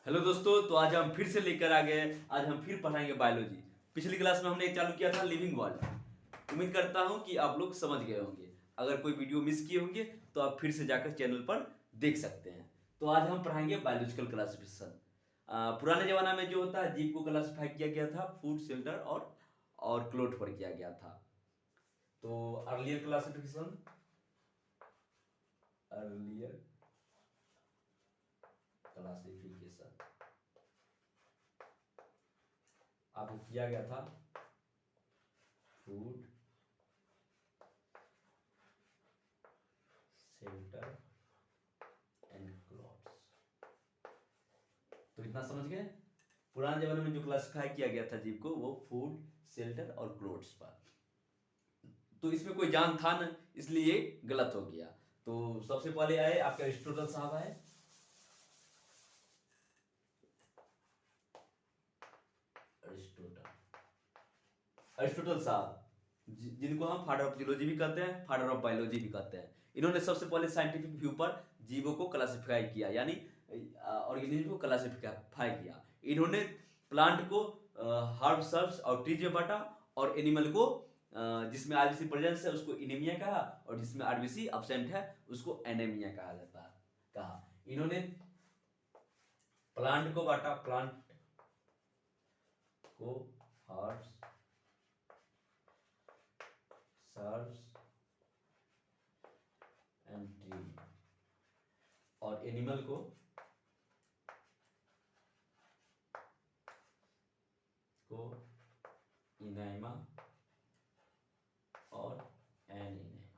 Hello दोस्तों, तो आज हम फिर से लेकर आ गए। आज हम फिर पढ़ाएंगे बायोलॉजी। पिछली क्लास में हमने चालू किया था लिविंग वर्ल्ड। उम्मीद करता हूं कि आप लोग समझ गए होंगे। अगर कोई वीडियो मिस किए होंगे तो आप फिर से जाकर चैनल पर देख सकते हैं। तो आज हम पढ़ाएंगे बायोलॉजिकल क्लासिफिकेशन। पुराने जमाना में जो होता है, जीव को क्लासिफाई किया गया था फूड, शेल्टर और क्लोथ पर किया गया था। तो अर्लियर क्लासिफिकेशन आपको किया गया था फूड, शेल्टर एंड क्लॉथ्स। तो इतना समझ गए। पुराने जमाने में जो क्लासिफाई किया गया था जीव को, वो फूड, शेल्टर और क्लोथ्स पर। तो इसमें कोई जान था न, इसलिए ये गलत हो गया। तो सबसे पहले आए आपके अरिस्टोटल साहब आए। अरिस्टोटल साहब, जिनको हम फादर ऑफ जियोलॉजी भी कहते हैं, फादर ऑफ बायोलॉजी भी कहते हैं। इन्होंने सबसे पहले साइंटिफिक व्यू पर जीवों को क्लासिफाई किया, यानी ऑर्गेनिज्म को क्लासिफाई किया। इन्होंने प्लांट को हर्ब, सर्ब्स और ट्रीज में बांटा, और एनिमल को जिसमें आरबीसी प्रेजेंस है उसको इनेमिया कहा, और जिसमें आरबीसी अब्सेंट है उसको एनेमिया कहा जाता है। इन्होंने प्लांट को बांटा, प्लांट को हर्ब्स, सर्ब्स एंड ट्री, और एनिमल को इनाइमा और एनिनेमा।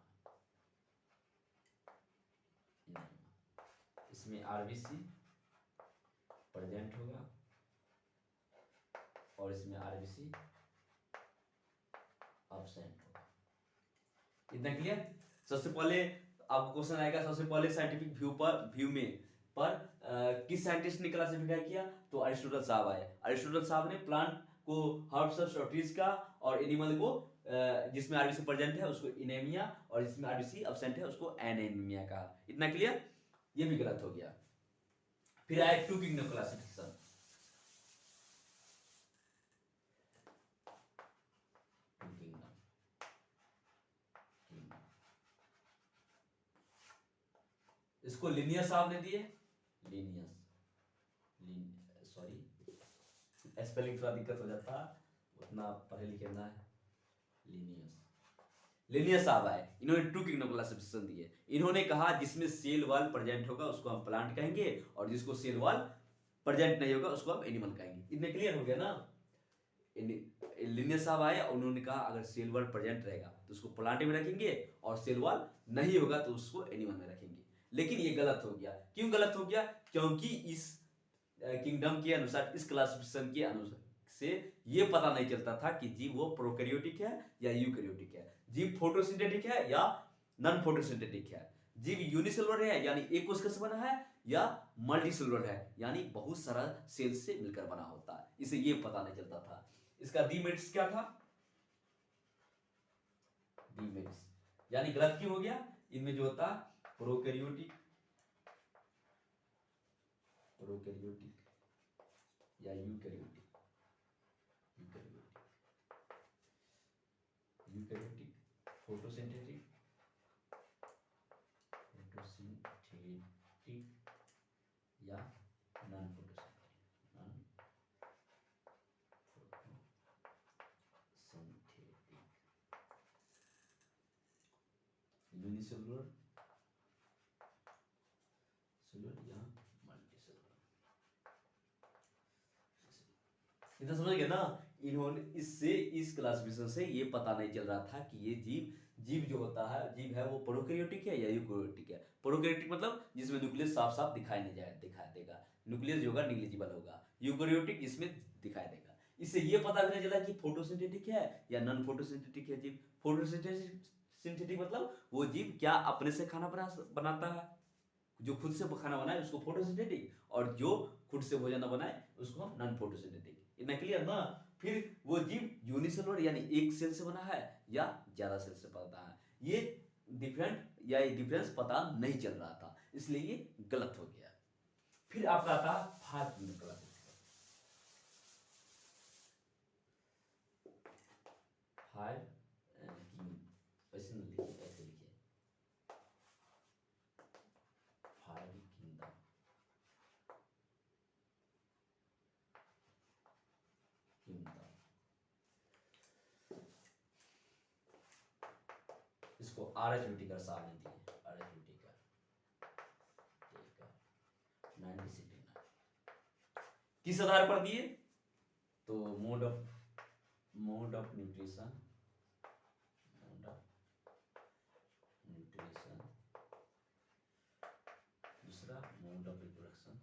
इसमें आरबीसी प्रेजेंट होगा और इसमें आरबीसी अब्सेंट होगा। इतना क्लियर। सबसे पहले आपको क्वेश्चन आएगा, सबसे पहले साइंटिफिक व्यू में किस साइंटिस्ट ने क्लासिफाई किया? तो अरिस्टोटल साहब आए। अरिस्टोटल साहब ने प्लांट को हर्ब्स और ट्रीज का, और एनिमल को जिसमें आरबीसी प्रेजेंट है उसको इनेमिया, और जिसमें आरबीसी अब्सेंट है उसको एनेमिया कहा। इतना क्लियर। ये भी गलत हो गया। फिर आए टू किंगडम क्लासिफिकेशन। इसको लिनियस साहब ने दिए। लिनियस, सॉरी स्पेलिंग थोड़ा दिक्कत हो जाता है, उतना पढ़े लिखे ना है। लिनियस साहब आए। इन्होंने टू किंगडम क्लासिफिकेशन दिए। इन्होंने कहा जिसमें सेल वॉल प्रेजेंट होगा उसको हम प्लांट कहेंगे, और जिसको सेल वॉल प्रेजेंट नहीं होगा उसको हम एनिमल कहेंगे। इतने क्लियर हो गया ना। लिनियस साहब आए और उन्होंने कहा अगर सेल वॉल प्रेजेंट रहेगा तो उसको प्लांट में रखेंगे, और सेल वॉल नहीं होगा तो उसको एनिमल में रखेंगे। लेकिन ये गलत हो गया। क्यों गलत हो गया? क्योंकि इस किंगडम के अनुसार, इस क्लासिफिकेशन के अनुसार से ये पता नहीं चलता था कि जीव वो प्रोकैरियोटिक है या यूकैरियोटिक है, जीव फोटोसिंथेटिक है या नॉन फोटोसिंथेटिक है, जीव यूनिसेलुलर है यानी एक कोशिका से बना है, या मल्टीसेलुलर है यानी बहुत सारा सेल से मिलकर बना होता है। इसे ये पता नहीं चलता था। इसका डीमेरिट्स क्या था? डीमेरिट्स यानी गलत क्यों हो गया? इनमें जो होता प्रोकैरियोटिक या यूकैरियोटिक, फोटोसिंथेटिक या नॉन फोटोसिंथेटिक, यूनिसेलुलर या मल्टीसेलुलर। इतना समझ गए ना। इन्होंने इस क्लासिफिकेशन से ये पता नहीं चल रहा था कि ये जीव जो होता है, जीव है वो प्रोकैरियोटिक है या यूकैरियोटिक है। प्रोकैरियोटिक मतलब जिसमें न्यूक्लियस साफ साफ दिखाई देगा, न्यूक्लियस जो होगा निग्लिजिबल होगा। यूकैरियोटिक इसमें दिखाई देगा। इससे ये पता भी नहीं चला कि फोटोसिंथेटिक है या नॉन फोटोसिंथेटिक है जीव। फोटोसिंथेटिक मतलब वो जीव क्या अपने से खाना बनाता है, जो खुद से खाना बनाए उसको फोटोसिंथेटिक, और जो खुद से भोजन बनाए उसको हम नॉन फोटोसिंथेटिक। इतना क्लियर ना। फिर वो जीव यूनिसेलुलर यानी एक सेल से बना है या ज्यादा सेल से बना है, ये डिफरेंस पता नहीं चल रहा था, इसलिए ये गलत हो गया। फिर आपका आता है 5 किंगडम क्लासिफिकेशन। 5 किंग, वैसे नहीं लिखिए, ऐसे लिखिए 5 किंगडम। इसको RHBT का साल नहीं दिए, RHBT का 1969 किस आधार पर दिए? तो मोड ऑफ न्यूट्रिशन, दूसरा mode of reproduction,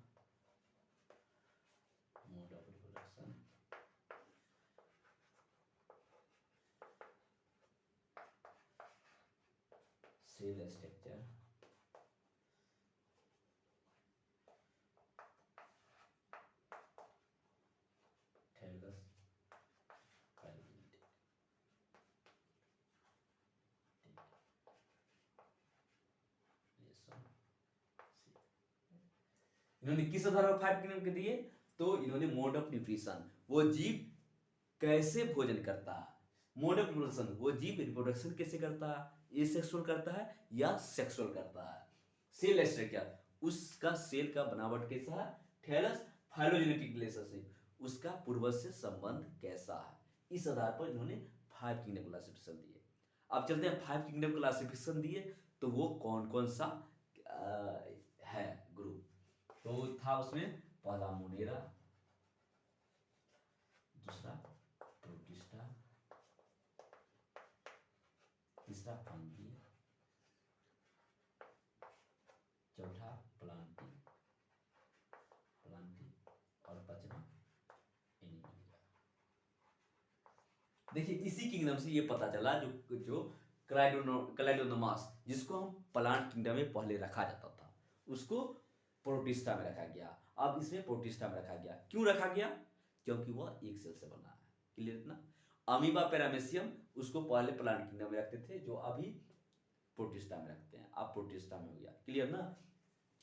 cell structure, thallus, इन्होंने किस आधार पर 5 किंगडम के दिए? तो इन्होंने मोड ऑफ न्यूट्रिशन, वो जीव कैसे भोजन करता है, मोड ऑफ रिप्रोडक्शन, वो जीव रिप्रोडक्शन कैसे करता है, एसेक्सुअल करता है या सेक्सुअल करता है, सेल स्ट्रक्चर, उसका सेल का बनावट कैसा है, थैलस फाइलोजेनेटिक रिलेशनशिप, उसका पूर्वज से संबंध कैसा है, इस आधार पर इन्होंने 5 किंगडम क्लासिफिकेशन दिए। अब चलते हैं 5 किंगडम क्लासिफिकेशन दिए तो वो कौन कौन सा है ग्रुप। तो था उसमें पहला मोनेरा, दूसरा प्रोटिस्टा, तीसरा फंगी, चौथा प्लांटी और पांचवा एनिमलिया। देखिए इसी किंगडम से ये पता चला जो क्लाइडोनोमास, जिसको हम प्लांट किंगडम में पहले रखा जाता था, उसको प्रोटिस्टा में रखा गया, अब इसमें प्रोटिस्टा में रखा गया। क्यों रखा गया? क्योंकि वह एक सेल से बना है। क्लियर ना? अमीबा पैरामेसियम उसको पहले प्लांट किंगडम में रखते थे, जो अभी प्रोटिस्टा में रखते हैं, अब प्रोटिस्टा में हो गया। क्लियर ना?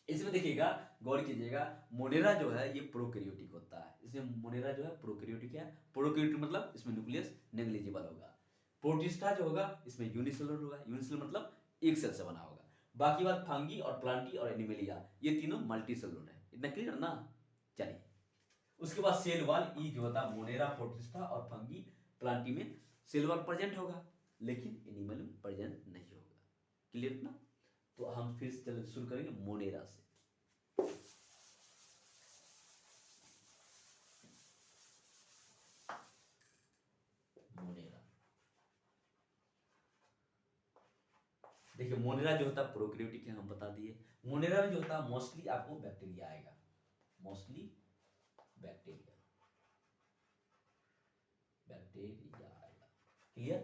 इसमें देखिएगा, गौर कीजिएगा, मोनेरा जो है ये प्रोकैरियोटिक होता है, इसमें मोनेरा जो है प्रोकैरियोटिक है। प्रोकैरियोटिक मतलब इसमें न्यूक्लियस नेग्लिजिबल होगा। प्रोटिस्टा जो होगा इसमें यूनिसेलुलर होगा, यूनिसेलुलर मतलब एक सेल से बना होगा। बाकी बात फंगी और प्लांटी और एनिमेलिया, ये तीनों मल्टीसेलुलर है। इतना क्लियर ना? चलिए, उसके बाद सेल वॉल, ई जो होता है मोनेरा, प्रोटिस्टा और फंगी प्लांटी में सेल वॉल प्रेजेंट होगा, लेकिन एनिमल में प्रेजेंट नहीं होगा। क्लियर ना? तो हम फिर से शुरू करेंगे मोनेरा से। मोनेरा, देखिए मोनेरा जो होता है प्रोकैरियोटिक है, हम बता दिए। मोनेरा में जो होता है मोस्टली आपको बैक्टीरिया आएगा, मोस्टली बैक्टीरिया आएगा। क्लियर?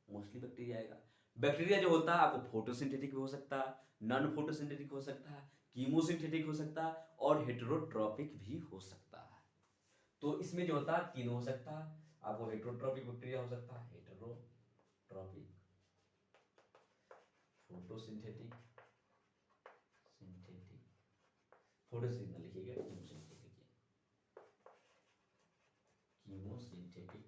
मोस्टली बैक्टीरिया आएगा। बैक्टीरिया जो होता है आपको फोटोसिंथेटिक भी हो सकता है, नॉन फोटोसिंथेटिक हो सकता है, कीमोसिंथेटिक हो सकता है और हेटेरोट्रॉपिक भी हो सकता है। तो इसमें जो होता है तीनों हो सकता है, आपको हेटेरोट्रॉपिक बैक्टीरिया हो सकता है, हेटेरोट्रॉपिक, फोटोसिंथेटिक, फोटोसिंथेटिक लिखिएगा, कीमोसिंथेटिक लिखिए, कीमोसिंथेटिक,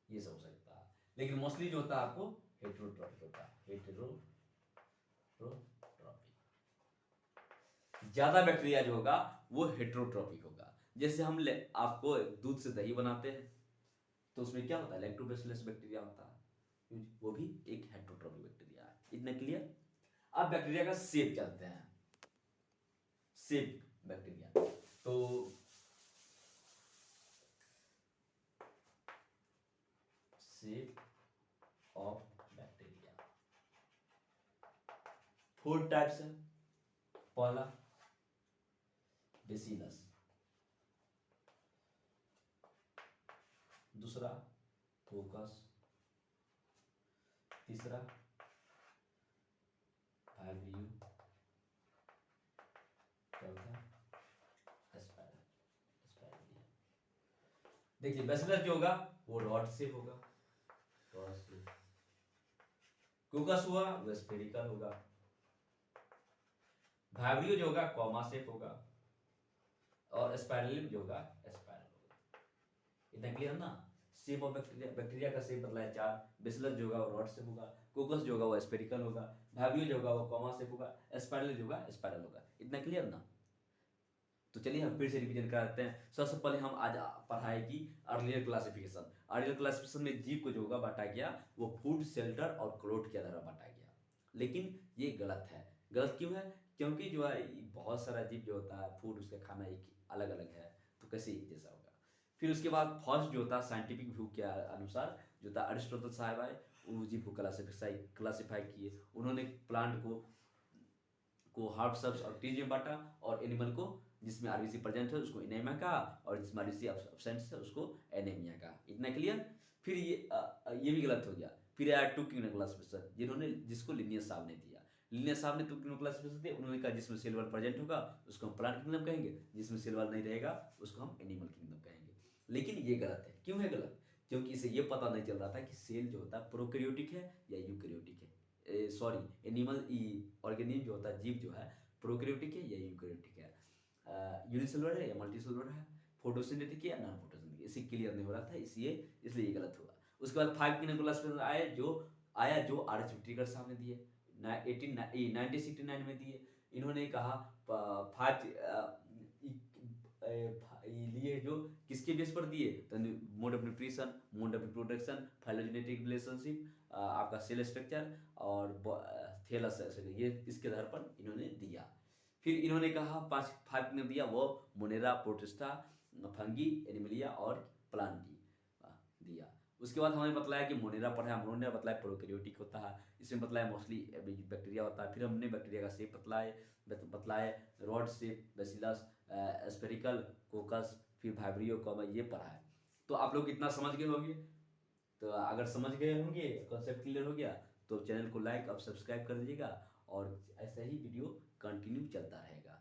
ये सब हो सकता है। लेकिन मोस्टली जो होता है आपको हेटेरोट्रॉपिक होता है, हेटेरोट्रॉपिक। ज्यादा बैक्टीरिया जो होगा वो हेटेरोट्रॉपिक होगा। जैसे हम आपको दूध से दही बनाते हैं तो उसमें क्या होता है, लैक्टोबैसिलस बैक्टीरिया होता है, वो भी एक हेटेरोट्रॉपिक बैक्टीरिया है। इतना क्लियर? अब बैक्टीरिया का शेप जानते हैं, शेप बैक्टीरिया, तो शेप ऑफ बैक्टीरिया 4 टाइप्स है। पहला बेसिलस, दूसरा कोकस, तीसरा फाइब्रियो, चौथा एस्पेरिडिया। देखिए बेसिलस जो होगा वो रॉड शेप होगा, रॉड शेप। कोकस हुआ वो स्फेरिकल होगा, वाइब्रियो जो होगा कॉमा शेप होगा, और स्पाइरलिम जो होगा स्पाइरल होगा। इतना क्लियर ना। शेप ऑफ बैक्टीरिया, बैक्टीरिया का शेप बदला है 4, बेसिलस जो होगा वो रॉड शेप होगा, कोकस जो होगा वो स्पेरिकल होगा, वाइब्रियो जो होगा वो कॉमा शेप होगा, स्पाइरल जो होगा स्पाइरल होगा। इतना क्लियर ना। तो चलिए हम फिर से रिवीजन कराते हैं। सबसे पहले हम आज पढ़ाए कि अर्लियर क्लासिफिकेशन। अर्लियर क्लासिफिकेशन में जीव को जो होगा बांटा गया वो फूड, शेल्टर और क्लोथ के आधार पर बांटा गया। लेकिन ये गलत है। गलत क्यों है? क्योंकि जो है बहुत सारा जीव जो होता है फूड उसका खाना एक अलग अलग है, तो कैसे एक जैसा होगा। फिर उसके बाद फर्स्ट जो होता है साइंटिफिक व्यू के अनुसार जो था अरिस्टोटल साहब आए, वो जीव को क्लासीफाई किए। उन्होंने प्लांट को हार्ट सब्स और टीज में बांटा, और एनिमल को जिसमें आरबीसी प्रेजेंट है उसको एनीमिया कहा, और जिसमें आरबीसी एब्सेंट है उसको एनीमिया कहा। इतना क्लियर। फिर ये भी गलत हो गया। फिर आया टू किंगडम क्लासिफिकेशन, जिन्होंने जिसको लिनियस साहब ने दिया। लिनियस साहब ने टू किंगडम क्लासिफिकेशन दिया। उन्होंने कहा जिसमें सेल वॉल प्रेजेंट होगा उसको हम प्लांट किंगडम कहेंगे, जिसमें सेल वॉल नहीं रहेगा उसको हम एनिमल किंगडम कहेंगे। लेकिन ये गलत है। क्यों है गलत? क्योंकि इसे ये पता नहीं चल रहा था कि सेल जो होता है प्रोकैरियोटिक है या यूकैरियोटिक है। सॉरी, एनिमल ऑर्गेनिज्म जो होता है, जीव जो है प्रोकैरियोटिक है या यूकैरियोटिक है, यूनिसेलुलर है या मल्टीसेलुलर है, फोटोसिंथेटिक है या नॉन फोटोसिंथेटिक, इसे क्लियर नहीं हो रहा था, इसलिए ये गलत हुआ। उसके बाद 5 किंगडम क्लासिफिकेशन आया जो आर एच विट्रिकर साहब ने दिए 1969 में दिए। इन्होंने कहा लिए जो किसके बेस पर दिए, तो mode of nutrition, mode of reproduction, phylogenetic relationship, आपका सेल स्ट्रक्चर और थैलस, ये इसके आधार पर इन्होंने दिया। फिर इन्होंने कहा 5 ने दिया वो मोनेरा, प्रोटिस्टा, फंगी, एनिमलिया और प्लांटी दिया। उसके बाद हमें बतलाया कि मोनेरा पढ़ा, मोनेरा बतलाया प्रोकैरियोटिक होता है, इसमें बतलाया मोस्टली बैक्टीरिया होता है। फिर हमने बैक्टीरिया का शेप बतलाए रॉड शेप, बेसिलस, स्पेरिकल, कोकस, फिर वाइब्रियो कॉमा, ये पढ़ा है। तो आप लोग इतना समझ गए होंगे। तो अगर समझ गए होंगे, कॉन्सेप्ट क्लियर हो गया, तो चैनल को लाइक और सब्सक्राइब कर दीजिएगा, और ऐसा ही वीडियो कंटिन्यू चलता रहेगा।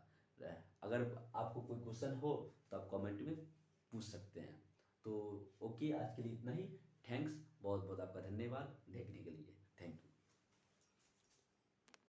अगर आपको कोई क्वेश्चन हो तो आप कमेंट में पूछ सकते हैं। तो ओके, आज के लिए इतना ही। थैंक्स, बहुत बहुत आपका धन्यवाद देखने के लिए।